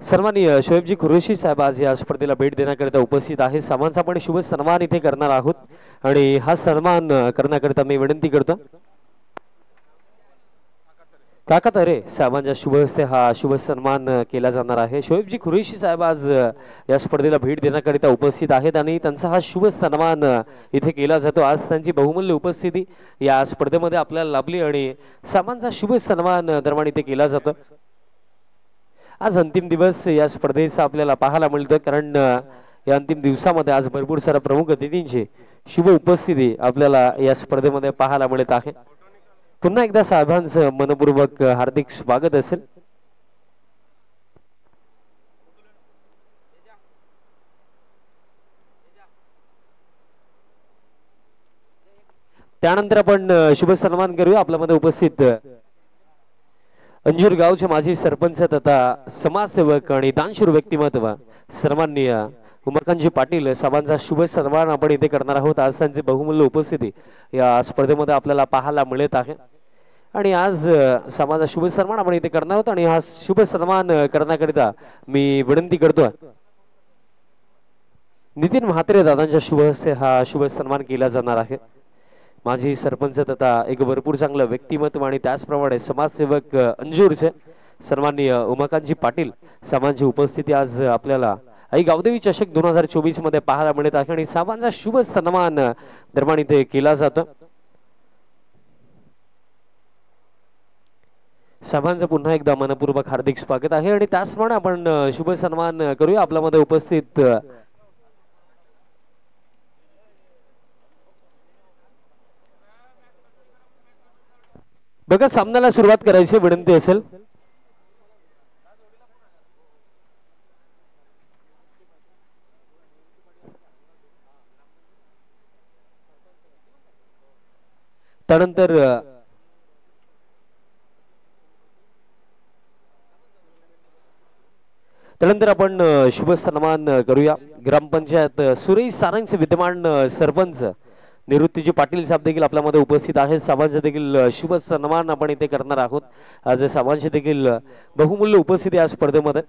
सन्माननीय शोएबजी खुरेशी साहेब आज या स्पर्धेला भेट देण्याकरिता उपस्थित आहे. सामांचा आपण शुभ सन्मान इथे करणार आहोत आणि हा सन्मान करण्याकरिता मी विनंती करतो काका तरे साहेबांच्या शुभ हस्ते हा शुभ सन्मान केला जाणार आहे. शोएबजी खुरेशी साहेब आज या स्पर्धेला भेट देण्याकरिता उपस्थित आहेत आणि त्यांचा हा शुभ सन्मान इथे केला जातो. आज त्यांची बहुमूल्य उपस्थिती या स्पर्धेमध्ये आपल्याला लाभली आणि साहेबांचा शुभ सन्मान दरम्यान इथे केला जातो. आज अंतिम दिवस या स्पर्धेचा आपल्याला पाहायला मिळतोय कारण या अंतिम दिवसामध्ये आज भरपूर साऱ्या प्रमुख अतिथींची शुभ उपस्थिती आपल्याला या स्पर्धेमध्ये पाहायला मिळत आहे. पुन्हा एकदा साहेबांचं मनपूर्वक हार्दिक स्वागत असेल. त्यानंतर आपण शुभ सन्मान करूया आपल्यामध्ये उपस्थित अंजूर गावचे माजी सरपंच तथा समाजसेवक आणि दानशूर व्यक्तिमत्व सन्माननीय उमाकांतजी पाटील साहेबांचा शुभ सन्मान आपण इथे करणार आहोत। आज त्यांची बहुमूल्य उपस्थिती या स्पर्धेमध्ये आपल्याला पाहायला मिळत आहे आणि आज समाजा शुभ सन्मान आपण इथे करणार आहोत आणि हा शुभ सन्मान करण्याकरिता मी विनंती करतो नितीन म्हात्रे दादांच्या शुभ हस्ते हा शुभ सन्मान केला जाणार आहे। माजी सरपंच तथा एक भरपूर चांगलं व्यक्तिमत्व आणि त्याचप्रमाणे समाजसेवक अंजूरचे सन्माननीय उमाकांतजी पाटील साहेबांची उपस्थिती आज आपल्याला आई गावदेवी चषक 2024 मध्ये पाहायला मिळत आहे आणि साहेबांचा शुभ सन्मान दरम्यान इथे केला जातो। साहेबांचं पुन्हा एकदा मनपूर्वक हार्दिक स्वागत आहे आणि त्याचप्रमाणे आपण शुभ सन्मान करूया आपल्यामध्ये उपस्थित बघा सामन्याला सुरुवात करायची विनंती असेल। त्यानंतर आपण शुभ सन्मान करूया ग्रामपंचायत सुरई सारंगचे विद्यमान सरपंच निवृत्तीजी पाटील साहेब देखील आपल्यामध्ये उपस्थित आहेत। साहेबांचे देखील शुभ सन्मान आपण इथे करणार आहोत। आज साहेबांची देखील बहुमूल्य उपस्थिती या स्पर्धेमध्ये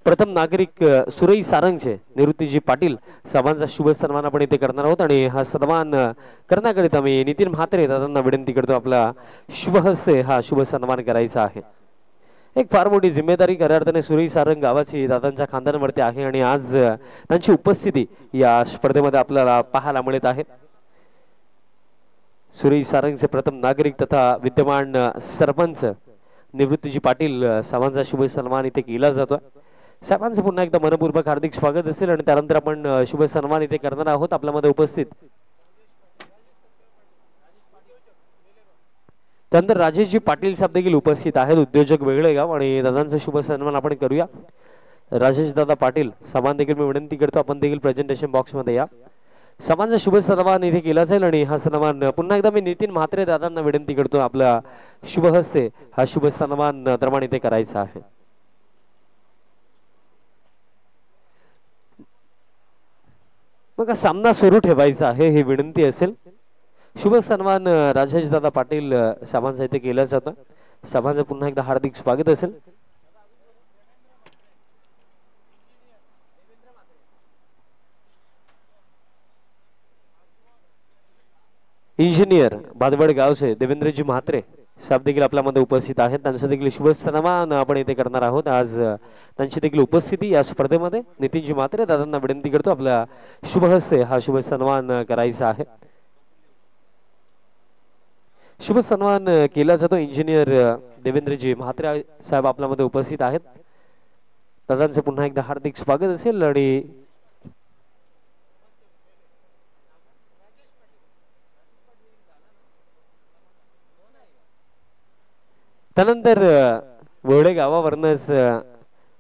प्रथम नागरिक सुरई सारंगचे निवृत्तीजी पाटील साहेबांचा शुभ सन्मान आपण इथे करणार आहोत आणि हा सन्मान करण्याकरिता मी नितीन म्हात्रे दादांना विनंती करतो आपला शुभ हस्ते हा शुभ सन्मान करायचा आहे। एक फार मोठी जिम्मेदारी खऱ्या अर्थाने सुरई सारंग गावाची दादांच्या खांद्यावरती आहे आणि आज त्यांची उपस्थिती या स्पर्धेमध्ये आपल्याला पाहायला मिळत आहे। सुरई सारंगचे प्रथम नागरिक तथा विद्यमान सरपंच निवृत्तीजी पाटील साहेबांचा शुभ सन्मान इथे केला जातो। साहेबांचं पुन्हा एकदा मनपूर्वक हार्दिक स्वागत असेल आणि त्यानंतर आपण शुभ सन्मान इथे करणार आहोत आपल्यामध्ये उपस्थित। त्यानंतर राजेशजी पाटील साहेब देखील उपस्थित आहेत उद्योजक वेगळेगाव आणि दादांचा शुभ सन्मान आपण करूया। राजेश दादा पाटील साहेबांना देखील मी विनंती करतो आपण देखील प्रेझेंटेशन बॉक्स मध्ये या। साहेबांचा शुभ सन्मान इथे केला जाईल आणि हा सन्मान पुन्हा एकदा मी नितीन म्हात्रे दादांना विनंती करतो आपला शुभ हस्ते हा शुभ सन्मान दरम्यान इथे करायचा आहे। मग सामना सुरू ठेवायचा आहे ही विनंती असेल। शुभ सन्मान राजेश दादा पाटील साहेबांचा इथे केला जातो। साहेबांचं पुन्हा एकदा हार्दिक स्वागत असेल। इंजिनियर भादवड गावचे देवेंद्रजी म्हात्रे साहेब देखील आपल्यामध्ये उपस्थित आहेत। त्यांचं देखील शुभ सन्मान आपण इथे करणार आहोत। आज त्यांची देखील उपस्थिती या स्पर्धेमध्ये नितीनजी म्हात्रे दादांना विनंती करतो आपल्या शुभ हस्ते हा शुभ सन्मान करायचा आहे। शुभ सन्मान केला जातो। इंजिनियर देवेंद्रजी म्हात्रे साहेब आपल्यामध्ये उपस्थित आहेत। दादांचं पुन्हा एकदा हार्दिक स्वागत असेल आणि त्यानंतर वडे गावावरनच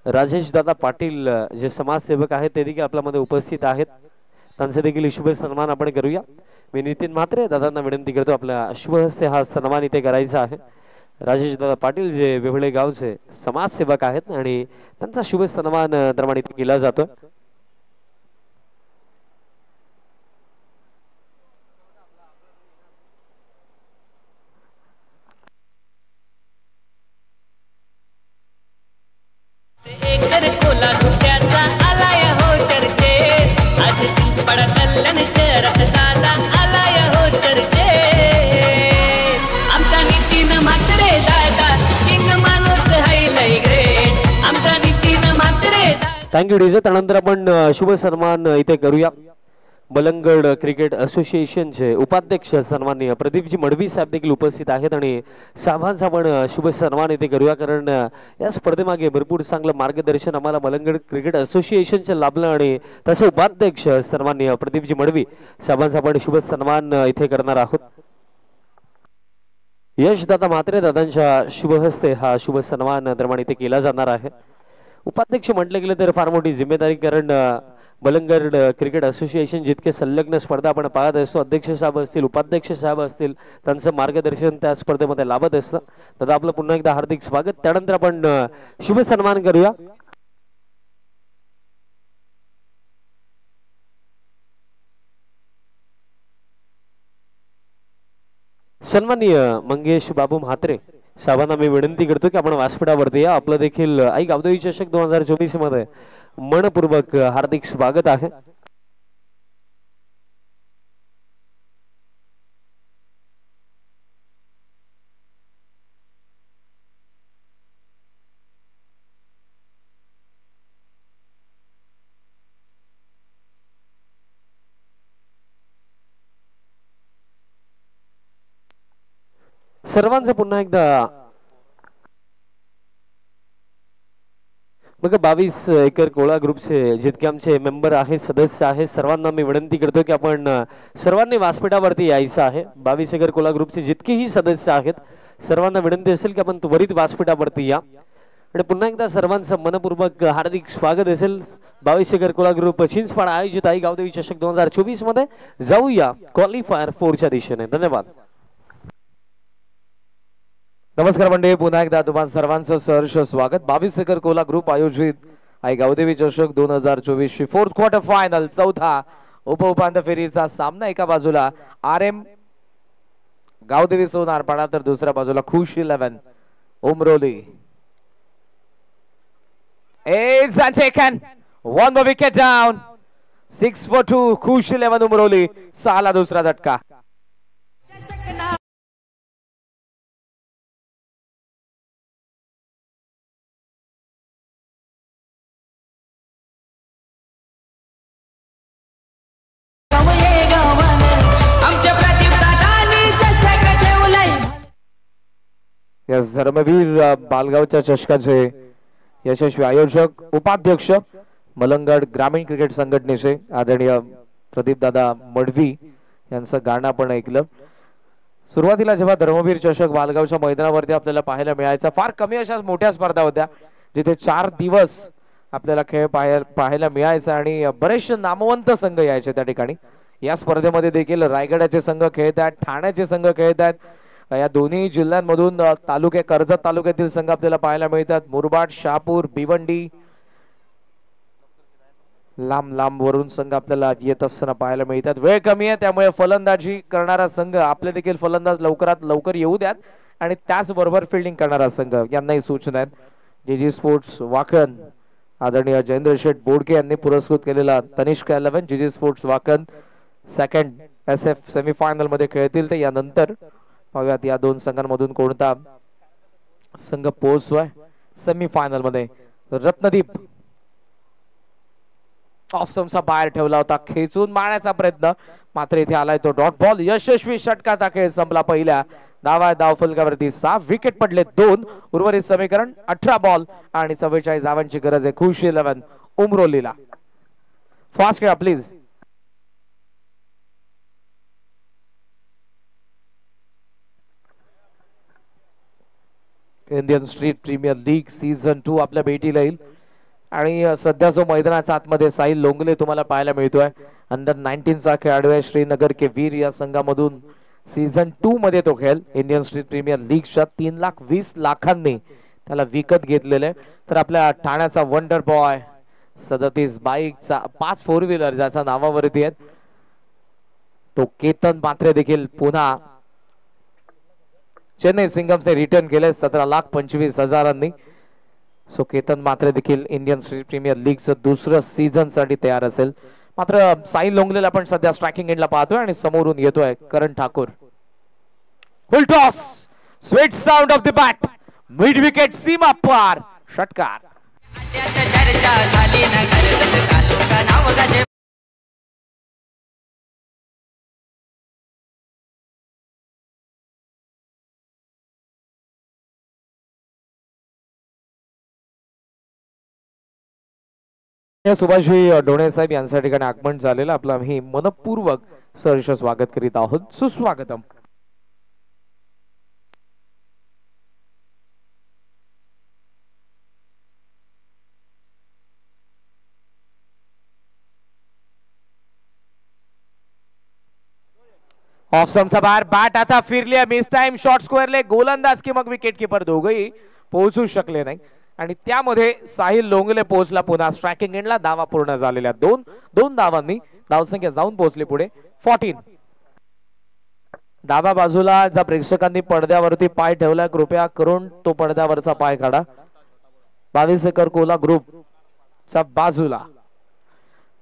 राजेश दादा पाटील जे समाजसेवक आहेत ते देखील आपल्यामध्ये उपस्थित आहेत। त्यांचे देखील शुभ सन्मान आपण करूया। मी नितीन म्हात्रे दादांना विनंती करतो आपल्या शुभ हस्ते हा सन्मान इथे करायचा आहे। राजेश दादा पाटील जे वेवळे गावचे समाजसेवक आहेत आणि त्यांचा शुभ सन्मान दरम्यान इथे केला जातो। Thank you DJ. त्यानंतर आपण शुभ सन्मान इथे करूया मलंगड क्रिकेट असोसिएशनचे उपाध्यक्ष सन्माननीय प्रदीपजी मडवी साहेब देखील उपस्थित आहेत आणि साहेबांचा आपण शुभ सन्मान इथे करूया कारण या स्पर्धेमागे भरपूर चांगलं मार्गदर्शन आम्हाला मलंगड क्रिकेट असोसिएशनचे लाभलं आणि तसे उपाध्यक्ष सन्माननीय प्रदीपजी मडवी साहेबांचा आपण शुभ सन्मान इथे करणार आहोत। यश दादा म्हात्रे दादांच्या शुभ हस्ते हा शुभ सन्मान दरम्यान इथे केला जाणार आहे। उपाध्यक्ष म्हटले गेले तर फार मोठी जिम्मेदारी कारण मलंगड क्रिकेट असोसिएशन जितके संलग्न स्पर्धा आपण पाहत असतो, अध्यक्ष साहेब असतील, उपाध्यक्ष साहेब असतील, त्यांचं मार्गदर्शन त्या स्पर्धेमध्ये लाभत असतं. तर आपलं पुन्हा एकदा हार्दिक स्वागत. त्यानंतर आपण शुभ सन्मान करूया. सन्माननीय मंगेश बाबू म्हात्रे साहेबांना मी विनंती करतो की आपण व्यासपीठावरती या. आपलं देखील आई गावदेवी चषक 2024 मध्ये मनपूर्वक हार्दिक स्वागत आहे. सर्वांचं पुन्हा एकदा बघा 22 एकर कोळा ग्रुपचे जितके आमचे मेंबर आहेत, सदस्य आहेत, सर्वांना मी विनंती करतो की आपण सर्वांनी व्यासपीठावरती यायचं आहे. 22 एकर कोळा ग्रुपचे जितकेही सदस्य आहेत सर्वांना विनंती असेल की आपण त्वरित व्यासपीठावरती या. आणि पुन्हा एकदा सर्वांचं मनपूर्वक हार्दिक स्वागत असेल. 22 एकर कोळा ग्रुप चिंचपाड आयोजित आई गावदेवी चषक 2024 मध्ये जाऊया क्वालिफायर 4 च्या दिशेने. धन्यवाद. नमस्कार मंडळी, पुन्हा एकदा तुम्हा सर्वांचं सहर्ष स्वागत. 22 एकर कोला ग्रुप आयोजित आई गावदेवी चषक 2024 ची फोर्थ क्वार्टर फायनल चौथा उपउपांत्य फेरीचा सामना. एका बाजूला RM गावदेवी सोनारपाडा तर दुसऱ्या बाजूला खुश 11 Umroli. It's taken. One more wicket down. 6 for 2 खुश 11 उमरोली. 6 ला दुसरा झटका. यस, धर्मवीर बालगावच्या चषकाचे यशस्वी आयोजक उपाध्यक्ष मलंगड ग्रामीण क्रिकेट संघटनेचे आदरणीय प्रदीप दादा मडवी यांचं गाणं आपण ऐकलं. सुरुवातीला जेव्हा धर्मवीर चषक बालगावच्या मैदानावरती आपल्याला पाहायला मिळायचा, फार कमी अशा मोठ्या स्पर्धा होत्या जिथे 4 दिवस आपल्याला खेळ पाहायला मिळायचा आणि बरेचसे नामवंत संघ यायचे त्या ठिकाणी. या स्पर्धेमध्ये देखील रायगडाचे संघ खेळत आहेत, ठाण्याचे संघ खेळत आहेत. या दोन्ही जिल्ह्यांमधून कर्जत तालुक्यातील संघ आपल्याला पाहायला मिळतात. मुरबाड, शहापूर, भिवंडी, लांब लांब वरून संघ आपल्याला येत असताना पाहायला मिळतात. वेळ कमी आहे त्यामुळे फलंदाजी करणारा संघ आपले देखील फलंदाज लवकरात लवकर येऊ द्यात आणि त्याचबरोबर फिल्डिंग करणारा संघ यांनाही सूचना आहेत. JG स्पोर्ट्स वाकण आदरणीय जयेंद्र शेठ बोडके यांनी पुरस्कृत केलेला Tanishk 11 JG sports Wakan second SF semifinal मध्ये खेळतील. ते यानंतर पाहूयात या दोन संघांमधून कोणता संघ पोहोचतोय सेमीफायनल मध्ये. रत्नदीप ऑफ स्टंपचा बाहेर ठेवला होता, खेचून मारण्याचा प्रयत्न, मात्र इथे आलाय तो डॉट बॉल. यशस्वी षटकाचा खेळ संपला. पहिल्या धाव फलकावरती 6 विकेट पडले 2. उर्वरित समीकरण 18 बॉल आणि 44 धावांची गरज आहे खुश 11 उमरोलीला. फास्ट खेळा please. Indian street premier league season 2 आपल्या भेटीला येईल आणि सध्या जो मैदानाचा आतमध्ये साहिल लोंगले तुम्हाला पाहायला मिळतोय, अंडर 19 चा खेळाडू आहे. श्रीनगर के वीर या संघामधून सीझन 2 मध्ये तो खेळ. इंडियन स्ट्रीट प्रीमियर लीगच्या 3,20,00,000 त्याला विकत घेतलेले. तर आपल्या ठाण्याचा वंडर बॉय 37 बाईकचा 5 4 व्हीलर ज्याच्या नावावरती आहेत तो केतन मात्रे देखील पुन्हा चेन्नई सिंगम्सने रिटर्न केले 17,25,000. सो केतन मात्रे देखील इंडियन स्ट्रीट प्रीमियर लीगचं दुसरं सीझन साठी तयार असेल. मात्र साहिल लोंगलेला आपण सध्या स्ट्रायकिंग एंडला पाहतोय आणि समोरून येतोय Karan Thakur. Full toss, sweet sound of the bat, mid wicket सीमा पार, षटकार. सुभाषजी डोणे साहेब यांच्या ठिकाणी आगमन झालेलं आपलं आम्ही मनपूर्वक सहर्ष स्वागत करीत आहोत. सुस्वागतम. ऑफ स्टंपचा बाहेर बॅट आता फिरली आहे. मिस टाइम शॉट स्क्वेअरले गोलंदाज की मग विकेट किपर दोघही पोहोचू शकले नाही आणि त्यामध्ये साहिल लोंगले पोहोचला पुन्हा स्ट्रायकिंग एंडला. धावा पूर्ण झालेल्या दोन धावांनी धावसंख्या जाऊन पोहोचली पुढे 14. डाव्या बाजूला ज्या प्रेक्षकांनी पडद्यावरती पाय ठेवलाय कृपया करून तो पडद्यावरचा पाय काढा. 22 एकर कोला ग्रुप च्या बाजूला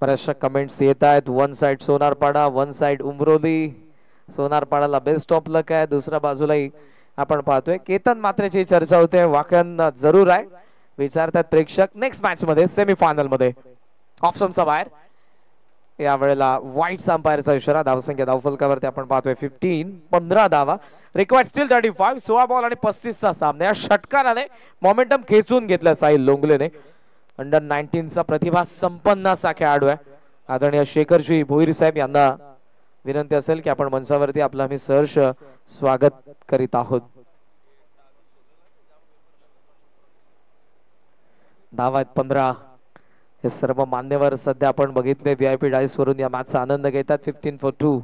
बऱ्याचशा कमेंट्स येत आहेत. One side Sonarpada, one side Umroli. सोनारपाडाला बेस्ट ऑफ लक आहे. दुसऱ्या बाजूलाही आपण पाहतोय केतन मात्रेची चर्चा होते. वाकण जरूर आहे विचारतात प्रेक्षक. नेक्स्ट मॅच मध्ये सेमीफायनल मध्ये ऑफ स्टंपचा बाहेर. या वेळेला व्हाईट अंपायरचा इशारा. धावसंख्या धावफलकावरती आपण पाहतोय 15 धावा. Required steel 35. 16 बॉल आणि 35चा सामना. या षटकाराने मोमेंटम खेचून घेतला साहिल लोंगलेने. अंडर 19चा प्रतिभा संपन्न असा खेळाडू आहे. आदरणीय शेखरजी भोईर साहेब यांना विनंती असेल की आपण मंचावरती आपलं आम्ही सहर्ष स्वागत करीत आहोत. धावा आहेत 15. हे सर्व मान्यवर सध्या आपण बघितले VIP डाईस वरून या मॅचचा आनंद घेतात. 15 for 2.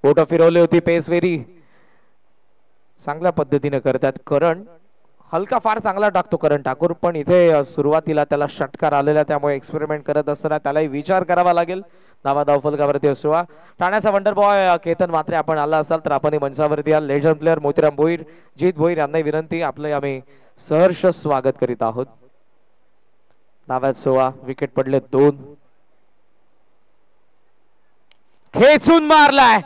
बोट फिरवली होती पेसवेरी चांगल्या पद्धतीने करतात. करण हलका फार चांगला टाकतो करण ठाकूर पण इथे सुरुवातीला त्याला षटकार आलेला त्यामुळे एक्सपेरिमेंट करत असताना त्यालाही विचार करावा लागेल. धावा धावफलकावरती असुवा. ठाण्याचा वंडर बॉय केतन मात्रे आपण आला असाल तर आपण मंचावरती या लेजंड प्लेअर मोतीराम भोईर जीत भोईर यांनाही विनंती आपले आम्ही सहर्ष स्वागत करीत आहोत. धाव्यात 16. विकेट पडले 2. खेचून मारलाय.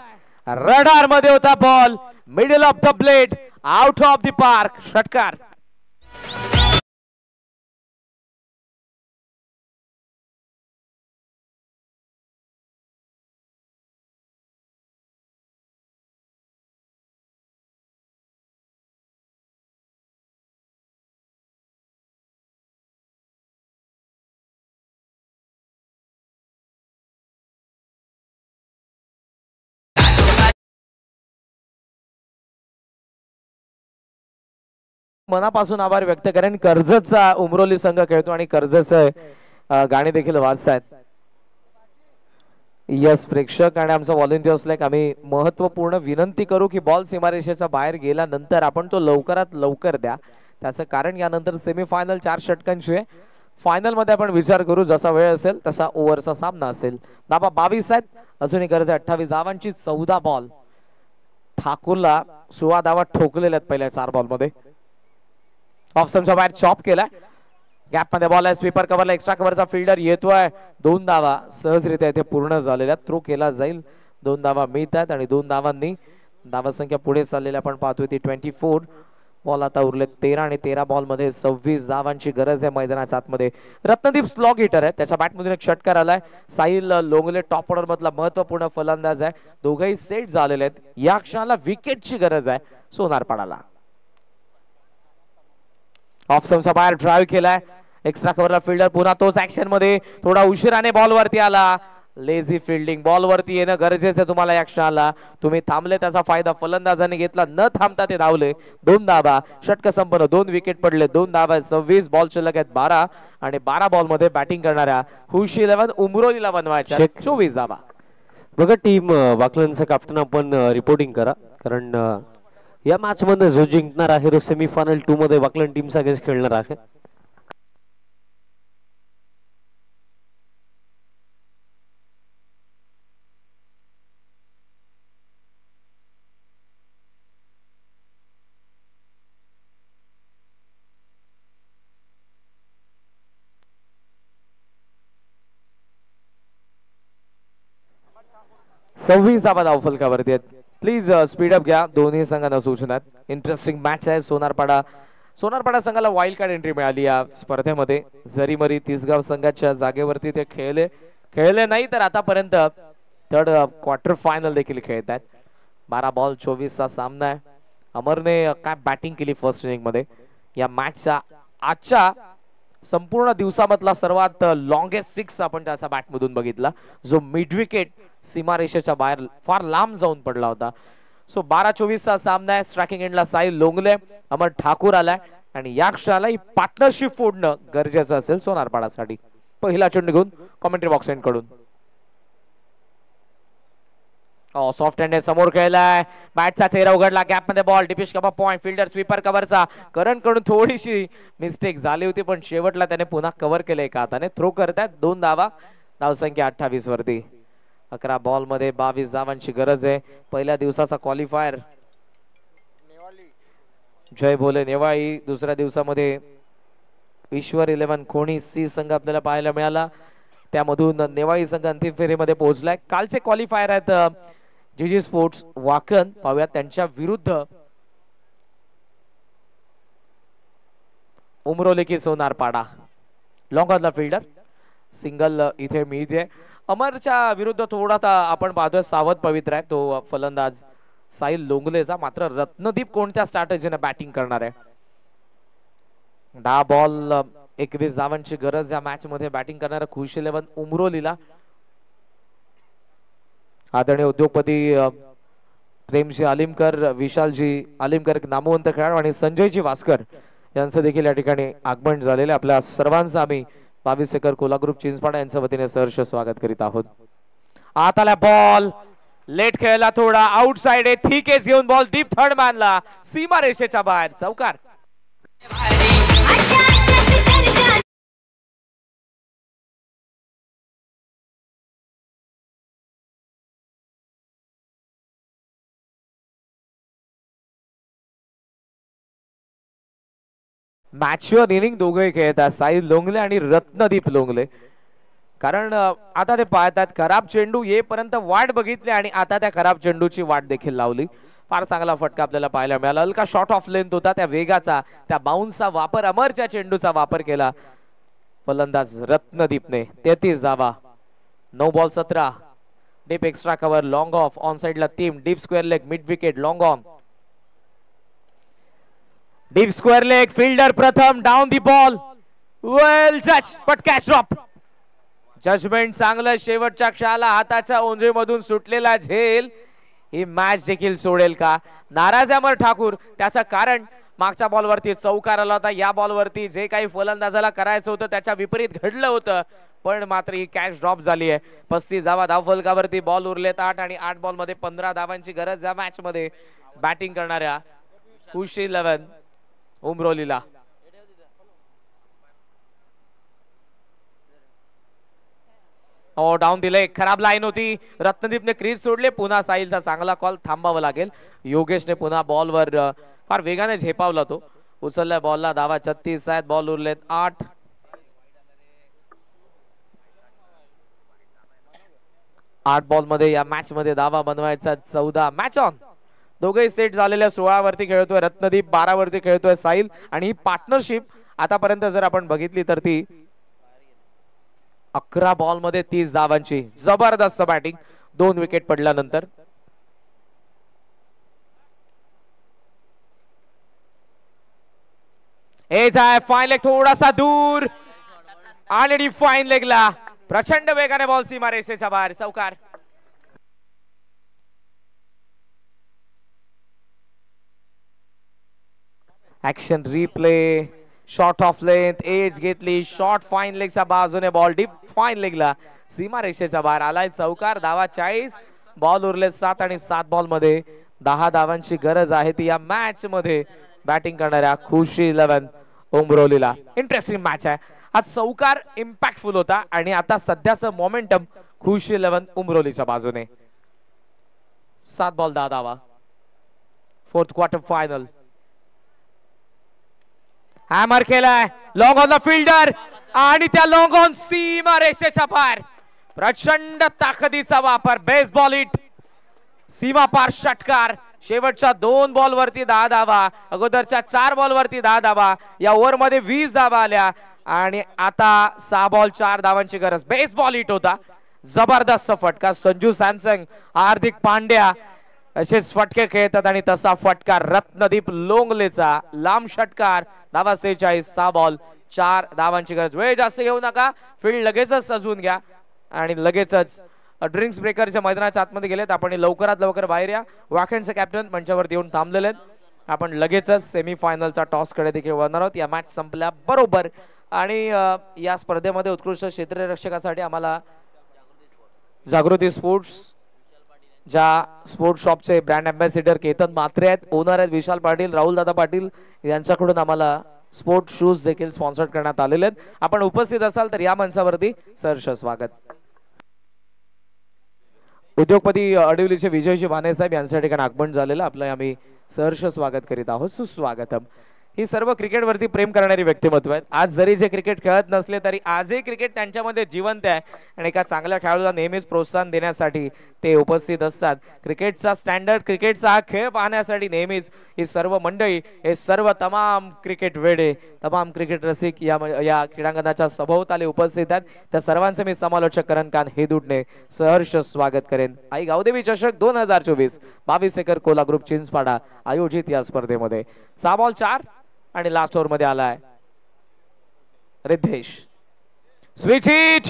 रडार मध्ये होता ball. Middle of the plate out of the park. षटकार. मनापासून आभार व्यक्त करेन. कर्जतचा उमरोली संघ खेळतो आणि कर्जतचं गाणे देखील वाजतायत. यस प्रेक्षक आणि आमचा व्हॉलेंटियर्स लाईक आम्ही महत्वपूर्ण विनंती करू की बॉल सीमारेषेच्या बाहेर गेल्यानंतर आपण तो लवकरात लवकर द्या. त्याचं कारण यानंतर सेमीफायनल 4 षटकांची आहे. फायनल मध्ये आपण विचार करू जसा वेळ असेल तसा ओव्हरचा सामना असेल. धावा 22 आहेत. अजूनही गरज 28 धावांची. 14 बॉल. ठाकूरला 16 धावा ठोकलेल्या आहेत पहिल्या 4 बॉल मध्ये. ऑफ स्टंपच्या बाहेर चॉप केलाय. गॅप मध्ये बॉल आहे. स्वीपर कव्हरला एक्स्ट्रा कव्हरचा फिल्डर येतोय. 2 धावा सहजरित्या इथे पूर्ण झालेल्या. थ्रो केला जाईल. 2 धावा मिळत आहेत आणि 2 धावांनी धावा संख्या पुढे चाललेली आपण पाहतोय ती 24. बॉल आता उरले 13 आणि 13 बॉल मध्ये 26 धावांची गरज आहे मैदानाच्या आतमध्ये. रत्नदीप स्लॉग हिटर आहे. त्याच्या बॅटमधून एक षटकार आलाय. साहिल लोंगले टॉप ऑर्डर मधला महत्वपूर्ण फलंदाज आहे. दोघेही सेट झालेले आहेत. या क्षणाला विकेटची गरज आहे सोनारपाडाला. ऑफ स्टंपचा बाहेर ड्राइव्ह केलाय. एक्स्ट्रा कव्हरला फिल्डर पुन्हा तोच ऍक्शन मध्ये. थोडा उशिराने बॉल वरती आला. Lazy fielding. बॉल वरती येणं गरजेचं आहे तुम्हाला या क्षणाला. तुम्ही थांबले त्याचा फायदा फलंदाजाने घेतला. न थांबता ते धावले. 2 धावा. षटक संपन्न. 2 विकेट पडले. 2 धावा. 26 बॉल शिल्लक आहेत 12 आणि 12 बॉल मध्ये बॅटिंग करणाऱ्या खुशी 11 उमरोलीला बनवायच्या 24 धावा. बघा टीम वाकलनचं कॅप्टन आपण रिपोर्टिंग करा कारण या मॅच मध्ये जो जिंकणार आहे तो सेमीफायनल 2 मध्ये वाकलन टीमचा अगेन्स्ट खेळणार आहे. सव्वीस धावा धावफलकावरती आहेत. प्लीज स्पीडअप घ्या. दोन्ही संघांना सूचना. इंटरेस्टिंग मॅच आहे. सोनारपाडा संघाला वाईल्ड कार्ड एंट्री मिळाली या स्पर्धेमध्ये. जरीमरी तिसगाव संघाच्या जागेवरती ते खेळले नाही तर आतापर्यंत 3rd क्वार्टर फायनल देखील खेळत आहेत. 12 बॉल 24 चा सामना आहे. अमरने काय बॅटिंग केली फर्स्ट इनिंग मध्ये. या मॅचचा आजच्या संपूर्ण दिवसामधला सर्वात लॉंगेस्ट 6 आपण त्याचा बॅट मधून बघितला जो मिड विकेट सीमारेषेच्या बाहेर फार लांब जाऊन पडला होता. सो 12-24 चा सामना आहे. स्ट्रायकिंग एंडला साहिल लोंगले. अमर ठाकूर आलाय आणि या क्षणाला ही पार्टनरशिप फोडणं गरजेचं असेल सोनारपाडासाठी. पहिला चेंडू घेऊन कॉमेंट्री बॉक्स एंड कडून सॉफ्ट हँड समोर खेळलाय, बॅटचा चेहरा उघडला, गॅप मध्ये बॉल, डिपिश कबा पॉइंट, फिल्डर स्वीपर कव्हरचा, करण कडून थोडीशी मिस्टेक झाली होती पण शेवटला त्याने पुन्हा कव्हर केले एका हाताने. थ्रो करतात 2 धावा, धावसंख्या 28 वरती. 11 बॉल मध्ये 22 धावांची गरज आहे. पहिल्या दिवसाचा क्वालिफायर जय भोले नेवाळी, दुसऱ्या दिवसामध्ये ईश्वर 11 खोणी सी संघ आपल्याला पाहायला मिळाला, त्यामधून नेवाळी संघ अंतिम फेरीमध्ये पोहोचलाय. कालचे क्वालिफायर आहेत जीजी स्पोर्ट्स वाकण, पाहूयात त्यांच्या विरुद्ध उमरोली की सोनार पाडा. लॉंग ऑनला फिल्डर सिंगल इथे मिळते. अमरच्या विरुद्ध थोडा आपण पाहतोय सावध पवित्र आहे तो फलंदाज साहिल लोंगलेचा. मात्र रत्नदीप कोणत्या स्ट्रॅटेजीने बॅटिंग करणार आहे. 10 बॉल 21 धावांची गरज या मॅच मध्ये बॅटिंग करणारा खुश 11 उमरोलीला. आदरणीय उद्योगपती प्रेमजी आलिमकर, विशालजी आलिमकर नामवंत खेळाडू आणि संजयजी वास्कर यांचं देखील या ठिकाणी आगमन झालेले. आपल्या सर्वांचं आम्ही 22 एकर कोला ग्रुप चिंचपाडा यांच्या वतीने सहर्ष स्वागत करीत आहोत. आताला बॉल लेट खेळला, थोडा आउटसाइड आहे, ठीक आहे, घेऊन बॉल डीप थर्ड मानला, सीमा रेषेच्या बाहेर, चौकार. मॅच्युअर इनिंग दोघे खेळतात, साहिल लोंगले आणि रत्नदीप लोंगले. कारण आता ते पाहतात खराब चेंडू येईपर्यंत वाट बघितली आणि आता त्या खराब चेंडूची वाट देखील लावली. फार चांगला फटका आपल्याला पाहायला मिळाला. हलका शॉट ऑफ लेंथ होता, त्या वेगाचा, त्या बाउन्सचा वापर, अमरच्या चेंडूचा वापर केला फलंदाज रत्नदीपने. 33 धावा, 9 ball 17. Deep extra cover, long of, on साइडला 3, deep square leg, mid wicket, long on, deep square leg, fielder प्रथम, डाऊन दी बॉल, वेल जज, बट कॅच ड्रॉप. जजमेंट चांगलं, शेवटच्या क्षणाला हाताच्या ओंजळीमधून सुटलेला झेल ही मॅच देखील सोडेल का. नाराज अमर ठाकूर, त्याचं कारण मागच्या बॉलवरती चौकार आला होता, या बॉलवरती जे काही फलंदाजाला करायचं होतं त्याच्या विपरीत घडलं होतं, पण मात्र ही कॅच ड्रॉप झाली आहे. 35 धावा धावफलकावरती, बॉल उरलेत 8 आणि 8 बॉल मध्ये 15 धावांची गरज या मॅच मध्ये बॅटिंग करणाऱ्या खुश 11 उमरोलीला. डाऊन दिले, खराब लाईन होती, रत्नदीपने क्रीज सोडले, पुन्हा साहिलचा चांगला कॉल, थांबावं लागेल. योगेशने पुन्हा बॉलवर फार वेगाने झेपावला, तो उचलल्या बॉलला. धावा 36 आहेत, बॉल उरलेत 8. 8 बॉल मध्ये या मॅच मध्ये धावा बनवायचा 14. मॅच ऑन, दोघेही सेट झालेल्या 16 वरती खेळतोय रत्नदीप, 12 वरती खेळतोय साहिल. आणि ही पार्टनरशिप आतापर्यंत जर आपण बघितली तर ती 11 बॉल मध्ये 30 धावांची जबरदस्त बॅटिंग 2 विकेट पडल्यानंतर. फाईन लेग थोडासा दूर आणि फाईन लेगला प्रचंड वेगाने बॉल सीमा रेषेच्या बाहेर, चौकार. Action replay, shot of length, edge घेतली, शॉट फाईन लेगच्या बाजूने, बॉल डीप फाईन लेगला सीमा रेषेच्या बाहेर आलाय, चौकार. धावा 40, बॉल उरले 7 आणि 7 बॉल मध्ये 10 धावांची गरज आहे ती या मॅच मध्ये बॅटिंग करणाऱ्या खुशी 11 उमरोलीला. इंटरेस्टिंग मॅच आहे आज, चौकार इम्पॅक्टफुल होता आणि आता सध्याचं मोमेंटम खुशी 11 उमरोलीच्या बाजूने. 7 बॉल 10 धावा, 4th क्वार्टर फायनल. हॅमर केलाय, लॉंग ऑन द फिल्डर आणि त्या लॉंग ऑन सीमा रेषेच्या पार, प्रचंड ताकदीचा वापर, बेसबॉल हिट, सीमा पार षटकार. शेवटच्या 2 बॉल वरती 10 धावा, अगोदरच्या 4 बॉल वरती 10 धावा, या ओव्हर मध्ये 20 धावा आल्या आणि आता 6 बॉल 4 धावांची गरज. बेसबॉल हिट होता, जबरदस्त फटका. संजू सॅमसंग, हार्दिक पांड्या असेच फटके खेळतात आणि तसा फटका रत्नदीप लोंगलेचा, लांब षटकार. धावा 46, 6 बॉल 4 धावांची गरज. वेळ जास्त घेऊ नका, फील्ड लगेचच सजवून घ्या आणि लगेचच ड्रिंक्स ब्रेकरच्या मैदानाच्या आतमध्ये गेलेत. आपण लवकरात लवकर बाहेर या. वाखेंचे कॅप्टन मंचावरती येऊन थांबलेले आहेत. आपण लगेचच सेमीफायनलचा टॉस कडे देखील वळणार आहोत या मॅच संपल्या बरोबर. आणि या स्पर्धेमध्ये उत्कृष्ट क्षेत्ररक्षकासाठी आम्हाला जागृती स्पोर्ट्स ज्या स्पोर्ट्स शॉपचे ब्रँड अँबॅसिडर केतन म्हात्रे आहेत, ओनर आहेत विशाल पाटील, राहुल दादा पाटील यांच्याकडून आम्हाला स्पोर्ट शूज देखील स्पॉन्सर करण्यात आलेले आहेत. आपण उपस्थित असाल तर या मंचावरती सहर्ष स्वागत. उद्योगपती अडविलीचे विजयजी भाने साहेब यांच्या ठिकाणी आगमन झालेलं आपलं आम्ही सहर्ष स्वागत करीत आहोत. सुस्वागतम. ही सर्व क्रिकेटवरती प्रेम करणारी व्यक्तिमत्व आहेत. आज जरी जे क्रिकेट खेळत नसले तरी आजही क्रिकेट त्यांच्यामध्ये जिवंत आहे आणि एका चांगल्या खेळाडूला नेहमीच प्रोत्साहन देण्यासाठी ते उपस्थित असतात. क्रिकेटचा स्टँडर्ड, क्रिकेटचा हा खेळ पाहण्यासाठी नेहमीच ही सर्व मंडळी, हे सर्व तमाम क्रिकेट वेडे, तमाम क्रिकेट रसिक या क्रीडांगणाच्या सभोवताली उपस्थित आहेत. त्या सर्वांचे मी समालोचक करण कान हेदुटणे सहर्ष स्वागत करेन. आई गावदेवी चषक 2024 22 एकर कोला ग्रुप चिंचपाडा आयोजित या स्पर्धेमध्ये 6 बॉल 4 आणि लास्ट ओव्हर मध्ये आलाय Riddhesh. Switch hit,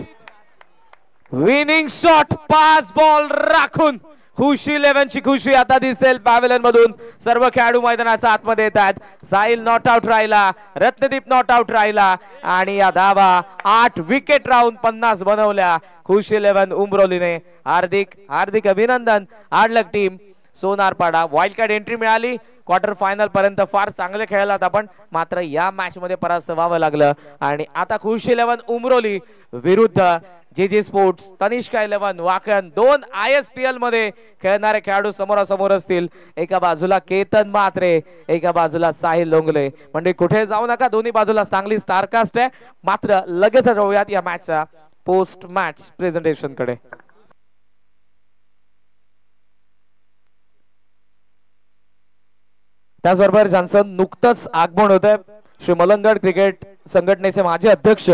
winning shot, 5 ball राखून खुशी 11 ची खुशी आता दिसेल पॅव्हलियन मधून. सर्व खेळाडू मैदानाच्या आतमध्ये येतात. साहिल नॉट आउट राहिला, रत्नदीप नॉट आउट राहिला आणि या धावा 8 विकेट राहून 50 बनवल्या खुशी 11 उमरोलीने. हार्दिक अभिनंदन. Hard luck team Sonarpada. Wild card entry मिळाली. क्वार्टर फायनल पर्यंत फार चांगले खेळलात आपण, मात्र या मॅच मध्ये परास्त व्हावं लागलं. आणि आता खुशी 11 उमरोली विरुद्ध जे स्पोर्ट्स तनिष्का 11 वाकण. 2 ISPL मध्ये खेळणारे खेळाडू समोरासमोर असतील. एका बाजूला केतन म्हात्रे, एका बाजूला साहिल लोंगले. म्हणजे कुठे जाऊ नका, दोन्ही बाजूला चांगली स्टारकास्ट आहे. मात्र लगेच जाऊयात या मॅचच्या पोस्ट मॅच प्रेझेंटेशन कडे. त्याचबरोबर ज्यांचं नुकतंच आगमन होत आहे, श्री मलंगड क्रिकेट संघटनेचे माजी अध्यक्ष